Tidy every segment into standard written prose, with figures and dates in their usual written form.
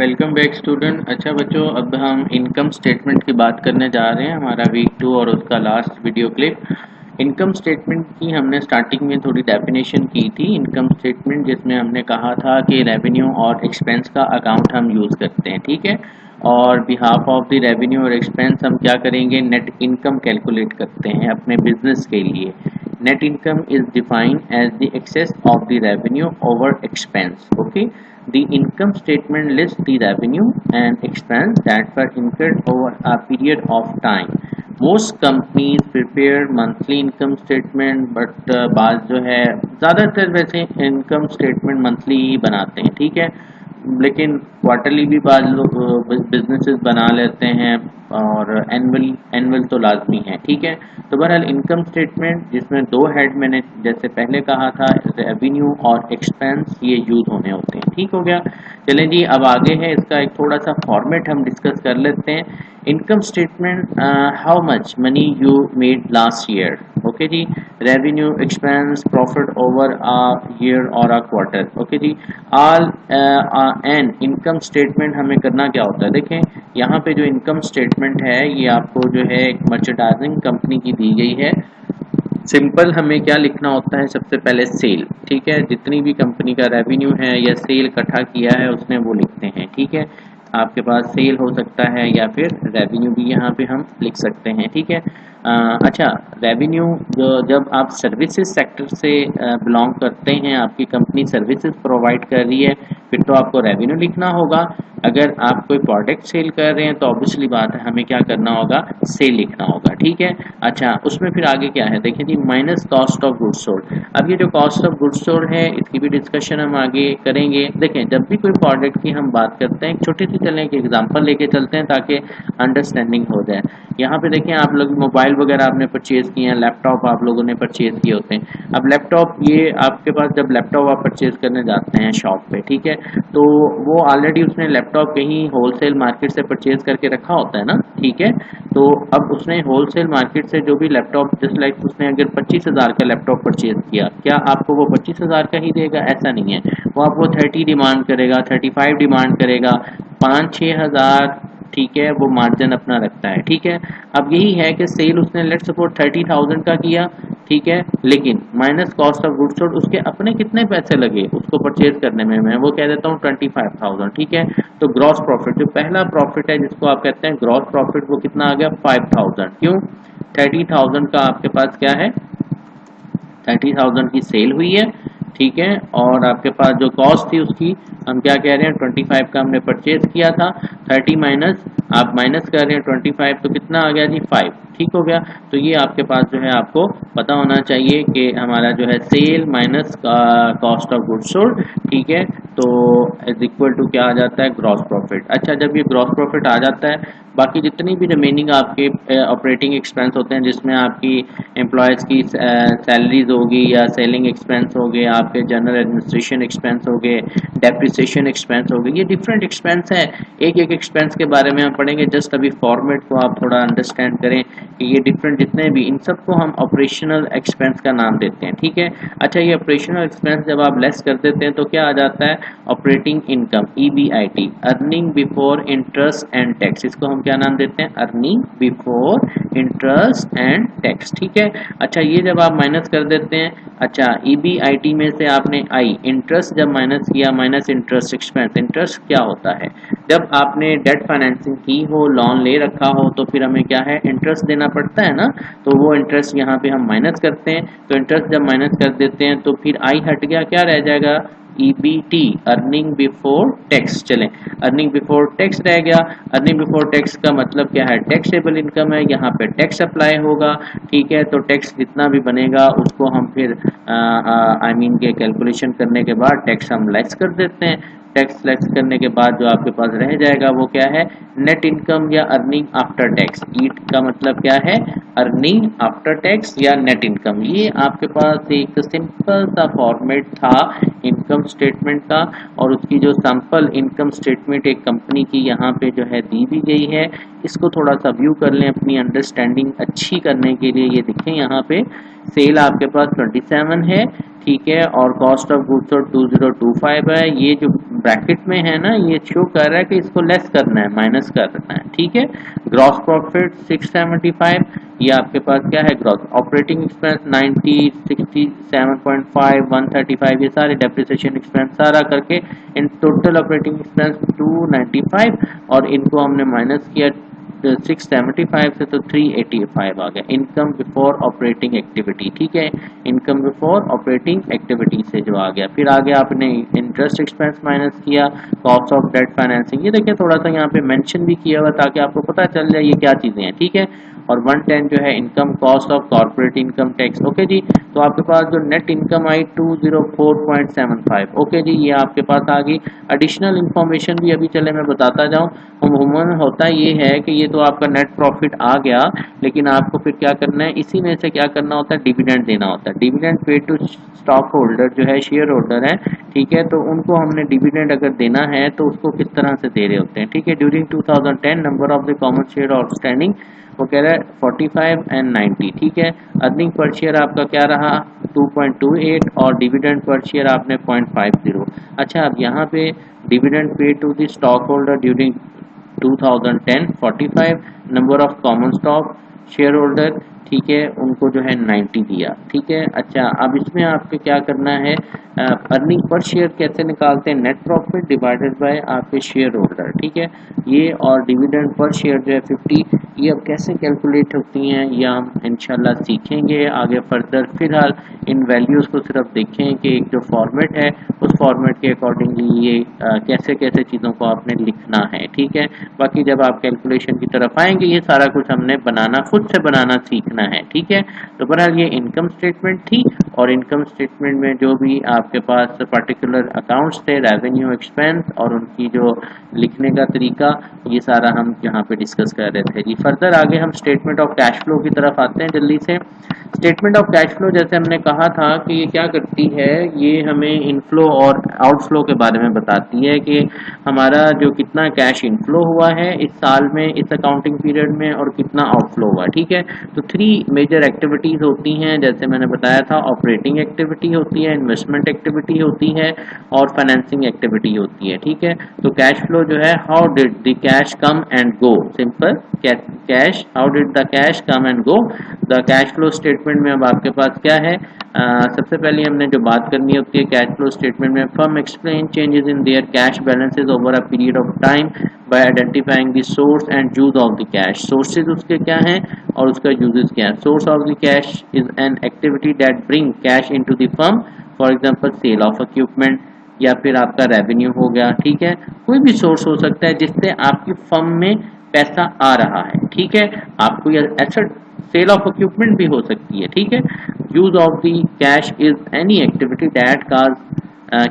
Welcome back student. अच्छा बच्चों, अब हम इनकम स्टेटमेंट की बात करने जा रहे हैं। हमारा वीक 2 और उसका last video clip. Income statement की हमने स्टार्टिंग में थोड़ी डेफिनेशन की थी। इनकम स्टेटमेंट जिसमें हमने कहा था कि रेवेन्यू और एक्सपेंस का अकाउंट हम यूज़ करते हैं, ठीक है। और बिहाफ ऑफ द रेवेन्यू और एक्सपेंस हम क्या करेंगे, नेट इनकम कैलकुलेट करते हैं अपने बिजनेस के लिए। Net income is defined as the excess of the revenue over expense. Okay, the income statement lists the revenue and expense that were incurred over a period of time. Most companies prepare monthly income statement, but बात जो है ज़्यादातर वैसे income statement monthly ही बनाते हैं, ठीक है। लेकिन क्वार्टरली भी बाद लोग बिजनेसेस बना लेते हैं और एनुअल तो लाजमी है, ठीक है। तो बहरहाल इनकम स्टेटमेंट जिसमें दो हेड मैंने जैसे पहले कहा था, रेवेन्यू और एक्सपेंस, ये यूज होने होते हैं, ठीक हो गया। चलें जी, अब आगे है इसका एक थोड़ा सा फॉर्मेट हम डिस्कस कर लेते हैं। Income statement, how much money you made last year, okay जी। Revenue, expense, profit over a year और अ क्वार्टर, ओके जी। ऑल एंड इनकम स्टेटमेंट हमें करना क्या होता है, देखें यहाँ पे जो इनकम स्टेटमेंट है ये आपको जो है एक मर्चेंडाइजिंग कंपनी की दी गई है। सिंपल हमें क्या लिखना होता है, सबसे पहले सेल, ठीक है। जितनी भी कंपनी का रेवेन्यू है या सेल इकट्ठा किया है उसने वो लिखते हैं, ठीक है। आपके पास सेल हो सकता है या फिर रेवेन्यू भी यहाँ पे हम लिख सकते हैं, ठीक है। अच्छा, रेवेन्यू जब आप सर्विसेज सेक्टर से बिलोंग करते हैं, आपकी कंपनी सर्विसेज प्रोवाइड कर रही है, फिर तो आपको रेवेन्यू लिखना होगा। अगर आप कोई प्रोडक्ट सेल कर रहे हैं तो ऑब्वियसली बात है हमें क्या करना होगा, सेल लिखना होगा, ठीक है। अच्छा, उसमें फिर आगे क्या है, देखिए जी, minus cost of goods sold. अब ये जो कॉस्ट ऑफ गुड्स सोल्ड है इसकी भी डिस्कशन हम आगे करेंगे। देखें, जब भी कोई प्रोडक्ट की हम बात करते हैं, एक छोटी सी चलें एक एग्जांपल लेके चलते हैं ताकि अंडरस्टैंडिंग हो जाए। यहाँ पे देखें, आप लोग मोबाइल वगैरह आपने परचेज किए हैं, लैपटॉप आप लोगों ने परचेज किए होते हैं। अब लैपटॉप, ये आपके पास जब लैपटॉप आप परचेज करने जाते हैं शॉप पे, ठीक है, तो वो ऑलरेडी उसने लैपटॉप कहीं होलसेल मार्केट से परचेज करके रखा होता है ना, ठीक है। तो अब उसने होलसेल मार्केट से जो भी लैपटॉप, जस्ट लाइक उसने अगर 25,000 का लैपटॉप परचेज किया, क्या आपको वो 25,000 का ही देगा? ऐसा नहीं है, वो आपको 30 डिमांड करेगा, 35 डिमांड करेगा, 5-6 हज़ार, ठीक है, वो मार्जिन अपना रखता है, ठीक है। अब यही है कि सेल उसने लेट सपोर्ट 30,000 का किया, ठीक है, लेकिन minus cost of goods sold उसके अपने कितने पैसे लगे उसको परचेज करने में, मैं वो कह देता हूँ 25,000, ठीक है। तो ग्रॉस प्रॉफिट, जो पहला प्रॉफिट है जिसको आप कहते हैं ग्रॉस प्रॉफिट, वो कितना आ गया, 5,000। क्यों? 30,000 का आपके पास क्या है, 30,000 की सेल हुई है, ठीक है। और आपके पास जो कॉस्ट थी उसकी हम क्या कह रहे हैं, 25 का हमने परचेज किया था। 30 माइनस, आप माइनस कर रहे हैं 25, तो कितना आ गया जी, 5, ठीक हो गया। तो ये आपके पास जो है आपको पता होना चाहिए कि हमारा जो है sale minus cost of goods sold, ठीक है, तो इज इक्वल टू क्या आ जाता है, ग्रॉस प्रॉफिट। अच्छा, जब ये ग्रॉस प्रॉफिट आ जाता है, बाकी जितनी भी रिमेनिंग आपके ऑपरेटिंग एक्सपेंस होते हैं, जिसमें आपकी एम्प्लॉयज़ की सैलरीज होगी या सेलिंग एक्सपेंस हो गए, आपके जनरल एडमिनिस्ट्रेशन एक्सपेंस हो गए, डेप्रिसिएशन एक्सपेंस हो गए, ये डिफरेंट एक्सपेंस है। एक एक एक्सपेंस के बारे में हम पढ़ेंगे, जस्ट अभी फॉर्मेट को आप थोड़ा अंडरस्टैंड करें कि ये डिफरेंट जितने भी, इन सबको हम ऑपरेशनल एक्सपेंस का नाम देते हैं, ठीक है। अच्छा, ये ऑपरेशनल एक्सपेंस जब आप लेस कर देते हैं तो क्या आ जाता है, operating income, EBIT, earning before interest and tax. इसको हम क्या नाम देते हैं, earning before interest and tax, ठीक है। अच्छा, ये जब आप माइनस कर देते हैं, अच्छा, EBIT में से आपने आई इंटरेस्ट जब माइनस किया, माइनस इंटरेस्ट एक्सपेंस। इंटरेस्ट क्या होता है, जब आपने डेट फाइनेंसिंग की हो, लोन ले रखा हो, तो फिर हमें क्या है, इंटरेस्ट देना पड़ता है ना, तो वो इंटरेस्ट यहाँ पे हम माइनस करते हैं। तो इंटरेस्ट जब माइनस कर देते हैं तो फिर आई हट गया, क्या रह जाएगा, EBT, अर्निंग बिफोर टैक्स। चलें, अर्निंग बिफोर टैक्स रह गया। अर्निंग बिफोर टैक्स का मतलब क्या है, टैक्सेबल इनकम है, यहाँ पे टैक्स अप्लाई होगा, ठीक है। तो टैक्स जितना भी बनेगा उसको हम फिर आई मीन के कैलकुलेशन करने के बाद टैक्स हम लेस कर देते हैं। टैक्स लेस करने के बाद जो आपके पास रह जाएगा वो क्या है, नेट इनकम या अर्निंग आफ्टर टैक्स। ईट का मतलब क्या है, अर्निंग आफ्टर टैक्स या नेट इनकम। ये आपके पास एक सिंपल सा फॉर्मेट था इनकम स्टेटमेंट का, और उसकी जो सैंपल इनकम स्टेटमेंट एक कंपनी की यहाँ पे जो है दी भी गई है, इसको थोड़ा सा व्यू कर लें अपनी अंडरस्टैंडिंग अच्छी करने के लिए। ये देखें यहाँ पे सेल आपके पास 27 है, ठीक है, और कॉस्ट ऑफ गुड्स सोल्ड 2025 है। ये जो ब्रैकेट में है ना, ये शो कर रहा है कि इसको लेस करना है, माइनस करना है, ठीक है। ग्रॉस प्रॉफिट 675, ये आपके पास क्या है, ग्रॉस। ऑपरेटिंग एक्सपेंस 90, 67.5, 135, ये सारे डेप्रिसिएशन एक्सपेंस सारा करके इन टोटल ऑपरेटिंग एक्सपेंस 295, और इनको हमने माइनस किया 675 से, तो 385 आ गया इनकम बिफोर ऑपरेटिंग एक्टिविटी, ठीक है। इनकम बिफोर ऑपरेटिंग एक्टिविटी से जो आ गया। फिर आगे आपने इंटरेस्ट एक्सपेंस माइनस किया, कॉस्ट ऑफ डेट फाइनेंसिंग, ये देखिए थोड़ा सा यहाँ पे मेंशन भी किया हुआ ताकि आपको पता चल जाए ये क्या चीज़ें हैं, ठीक है। और 110 जो है income cost of corporate income tax, okay जी। तो आपके पास जो नेट इनकम आई 204.75, ओके जी, ये आपके पास आ गई। एडिशनल इन्फॉर्मेशन भी अभी चले मैं बताता जाऊँ। अमूमन होता ये है कि ये तो आपका नेट प्रॉफिट आ गया, लेकिन आपको फिर क्या करना है, इसी में से क्या करना होता है, डिविडेंड देना होता है। Dividend paid to stock holder जो है, शेयर होल्डर है, ठीक है। तो उनको हमने डिविडेंड अगर देना है तो उसको किस तरह से दे रहे होते हैं, ठीक है। During 2010 number of the common share outstanding, वो कह रहा है 45 एंड 90, ठीक है। अर्निंग पर शेयर आपका क्या रहा 2.28, और डिविडेंड पर शेयर आपने 0.50। अच्छा, अब यहाँ पे dividend paid to the stock holder during 2010 45, number of common stock share holder, ठीक है, उनको जो है 90 दिया, ठीक है। अच्छा, अब इसमें आपके क्या करना है, अर्निंग पर शेयर कैसे निकालते हैं, नेट प्रॉफिट डिवाइडेड बाय आपके शेयर होल्डर, ठीक है। ये और डिविडेंड पर शेयर जो है 50, ये अब कैसे कैलकुलेट होती हैं ये हम इंशाल्लाह सीखेंगे आगे फर्दर। फिलहाल इन वैल्यूज़ को सिर्फ देखें कि एक जो फॉर्मेट है उस फॉर्मेट के अकॉर्डिंगली ये कैसे कैसे चीज़ों को आपने लिखना है, ठीक है। बाकी जब आप कैलकुलेशन की तरफ आएंगे ये सारा कुछ हमने बनाना, खुद से बनाना सीखना है, ठीक है। तो बहरहाल ये इनकम स्टेटमेंट थी, और इनकम स्टेटमेंट में जो भी आपके पास पर्टिकुलर अकाउंट्स थे, रेवेन्यू, एक्सपेंस, और उनकी जो लिखने का तरीका, ये सारा हम यहाँ पे डिस्कस कर रहे थे जी। फर्दर आगे हम स्टेटमेंट ऑफ कैश फ्लो की तरफ आते हैं जल्दी से। स्टेटमेंट ऑफ कैश फ्लो जैसे हमने कहा था कि ये क्या करती है, ये हमें इनफ्लो और आउटफ्लो के बारे में बताती है कि हमारा जो कितना कैश इनफ्लो हुआ है इस साल में, इस अकाउंटिंग पीरियड में, और कितना आउटफ्लो हुआ, ठीक है। तो 3 मेजर एक्टिविटीज़ होती हैं, जैसे मैंने बताया था, ऑपरेटिंग एक्टिविटी होती है, इन्वेस्टमेंट एक्टिविटी होती है, और फाइनेंसिंग एक्टिविटी होती है, ठीक है। तो कैश फ्लो जो है, how did the cash come and go, simple cash, how did the cash come and go. The cash flow statement में अब आपके पास क्या है, सबसे पहले हमने जो बात करनी होती है कैश फ्लो स्टेटमेंट में, firm explain changes in their cash balances over a period of time by identifying the source and use of the cash. Sources उसके क्या हैं और उसका यूजेस क्या है। Source of the cash is an activity that bring cash into the firm, for example sale of equipment, या फिर आपका रेवेन्यू हो गया, ठीक है। कोई भी सोर्स हो सकता है जिससे आपकी फर्म में पैसा आ रहा है, ठीक है। आपको यह एसेट, सेल ऑफ इक्विपमेंट भी हो सकती है, ठीक है। Use of the cash is any activity that cause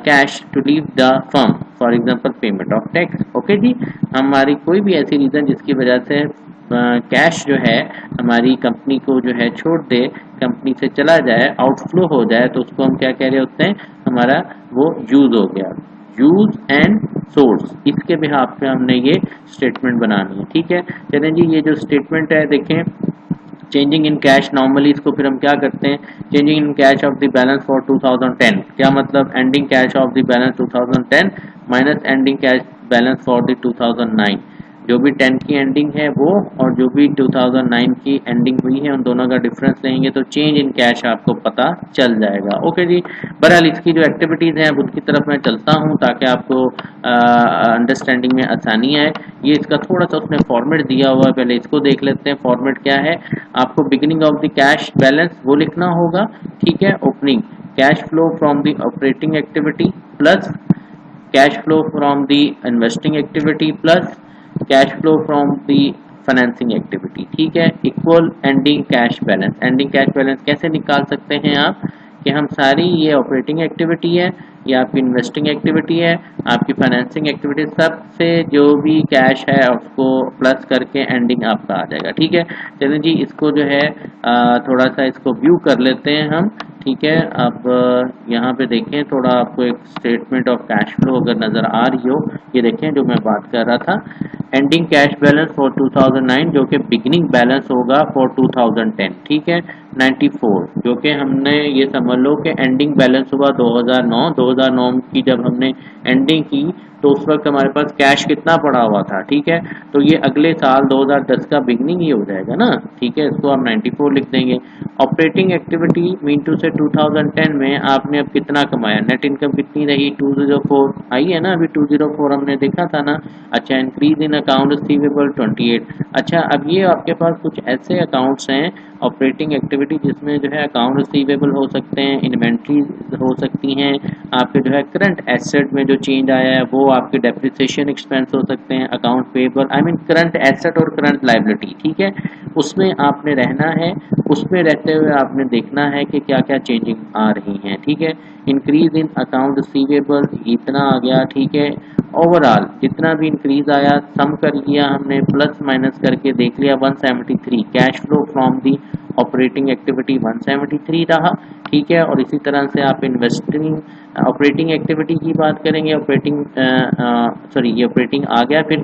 cash to leave the firm, for example payment of tax, okay ji. हमारी कोई भी ऐसी रीज़न जिसकी वजह से कैश जो है हमारी कंपनी को जो है छोड़ दे, कंपनी से चला जाए, आउटफ्लो हो जाए, तो उसको हम क्या कह रहे होते हैं, हमारा वो यूज हो गया। यूज एंड सोर्स, इसके बिहाफ पे हमने ये स्टेटमेंट बनानी है, ठीक है। चलें जी, ये जो स्टेटमेंट है देखें, चेंजिंग इन कैश, नॉर्मली इसको फिर हम क्या करते हैं, changing in cash of the balance for 2010, क्या मतलब, ending cash of the balance 2010 minus ending cash balance for the 2009, जो भी 10 की एंडिंग है वो और जो भी 2009 की एंडिंग हुई है उन दोनों का डिफरेंस लेंगे तो चेंज इन कैश आपको पता चल जाएगा, ओके जी। बहरहाल इसकी जो एक्टिविटीज़ हैं उनकी तरफ मैं चलता हूँ ताकि आपको अंडरस्टैंडिंग में आसानी आए। ये इसका थोड़ा सा उसने फॉर्मेट दिया हुआ है, पहले इसको देख लेते हैं। फॉर्मेट क्या है, आपको beginning of the cash balance वो लिखना होगा, ठीक है। Opening cash flow from the operating activity plus cash flow from the investing activity plus cash flow from the financing activity, ठीक है, equal ending cash balance. Ending cash balance कैसे निकाल सकते हैं आप, कि हम सारी ये ऑपरेटिंग एक्टिविटी है, ये आपकी इन्वेस्टिंग एक्टिविटी है, आपकी फाइनेंसिंग एक्टिविटी, सब से जो भी कैश है उसको प्लस करके एंडिंग आपका आ जाएगा, ठीक है। चलिए जी, इसको जो है थोड़ा सा इसको व्यू कर लेते हैं हम, ठीक है। अब यहाँ पे देखें, थोड़ा आपको एक स्टेटमेंट ऑफ कैश फ्लो अगर नज़र आ रही हो, ये देखें जो मैं बात कर रहा था, एंडिंग कैश बैलेंस फॉर 2009 जो कि बिगिनिंग बैलेंस होगा फॉर 2010, ठीक है। 94, जो कि हमने ये समझ लो कि एंडिंग बैलेंस हुआ 2009 की जब हमने एंडिंग की तो उस वक्त हमारे पास कैश कितना पड़ा हुआ था। ठीक है, तो ये अगले साल 2010 का बिगनिंग ही हो जाएगा ना। ठीक है, इसको आप 94 लिख देंगे। ऑपरेटिंग एक्टिविटी मीन टू से 2010 में आपने अब कितना कमाया, नेट इनकम कितनी रही 204 आई है ना, अभी 204 हमने देखा था ना। अच्छा, इंक्रीज इन अकाउंट रिसीवेबल 28। अच्छा, अब ये आपके पास कुछ ऐसे अकाउंट्स हैं ऑपरेटिंग एक्टिविटी जिसमें जो है अकाउंट रिसीवेबल हो सकते हैं, इन्वेंट्री हो सकती हैं, आपके जो है करंट एसेट में जो चेंज आया है वो आपके डेप्रिसिएशन एक्सपेंस हो सकते हैं, account payable I mean current asset और करंट लायबिलिटी। ठीक है, उसमें आपने रहना है, उसमें रहते हुए आपने देखना है कि क्या क्या चेंजिंग आ रही हैं। ठीक है, इंक्रीज इन अकाउंट रिसीवेबल इतना आ गया। ठीक है, ओवरऑल जितना भी इंक्रीज आया सम कर लिया हमने, प्लस माइनस करके देख लिया 173। Cash flow from the operating activity 173 रहा। ठीक है, और इसी तरह से आप इन्वेस्टिंग ऑपरेटिंग एक्टिविटी की बात करेंगे, ये ऑपरेटिंग आ गया। फिर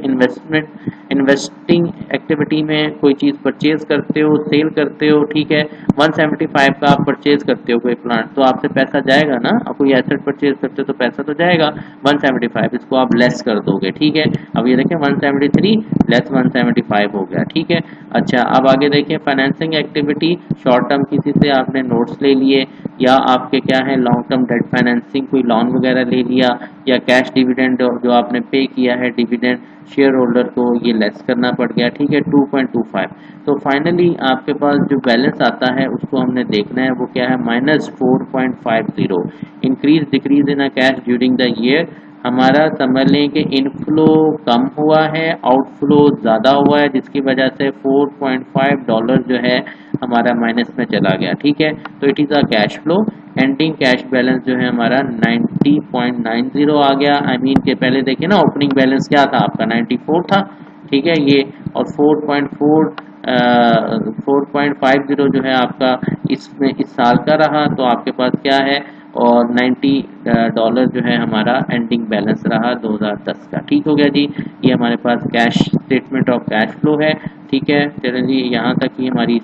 इन्वेस्टिंग एक्टिविटी में कोई चीज़ परचेज करते हो, सेल करते हो। ठीक है, 175 का आप परचेज करते हो कोई प्लांट तो आपसे पैसा जाएगा ना, आप कोई एसेट परचेज करते हो तो पैसा तो जाएगा 175, इसको आप लेस कर दोगे। ठीक है, अब ये देखें 173 लेस 175 हो गया। ठीक है, अच्छा अब आगे देखिए फाइनेंसिंग एक्टिविटी, शॉर्ट टर्म किसी से आपने नोट्स ले लिए या आपके क्या है लॉन्ग टर्म डेट फाइनेंसिंग कोई लोन वगैरह ले लिया, या कैश डिविडेंड जो आपने पे किया है डिविडेंड शेयर होल्डर को ये लेस करना पड़ गया। ठीक है, 2.25। तो फाइनली आपके पास जो बैलेंस आता है उसको हमने देखना है, वो क्या है -4.50। Increase decrease in a cash during the year, हमारा समझ लें कि इनफ्लो कम हुआ है, आउटफ्लो ज़्यादा हुआ है, जिसकी वजह से $4.5 जो है हमारा माइनस में चला गया। ठीक है, तो it is a cash flow. Ending cash balance जो है हमारा 90.90 आ गया। आई मीन के पहले देखिए ना ओपनिंग बैलेंस क्या था आपका 94 था। ठीक है, ये और 4.50 जो है आपका इसमें इस साल का रहा, तो आपके पास क्या है और $90 जो है हमारा एंडिंग बैलेंस रहा 2010 का। ठीक हो गया जी, ये हमारे पास cash statement of cash flow है। ठीक है, चलें जी, यहाँ तक ही हमारी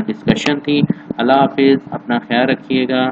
डिस्कशन थी। अल्लाह हाफिज़, अपना ख्याल रखिएगा।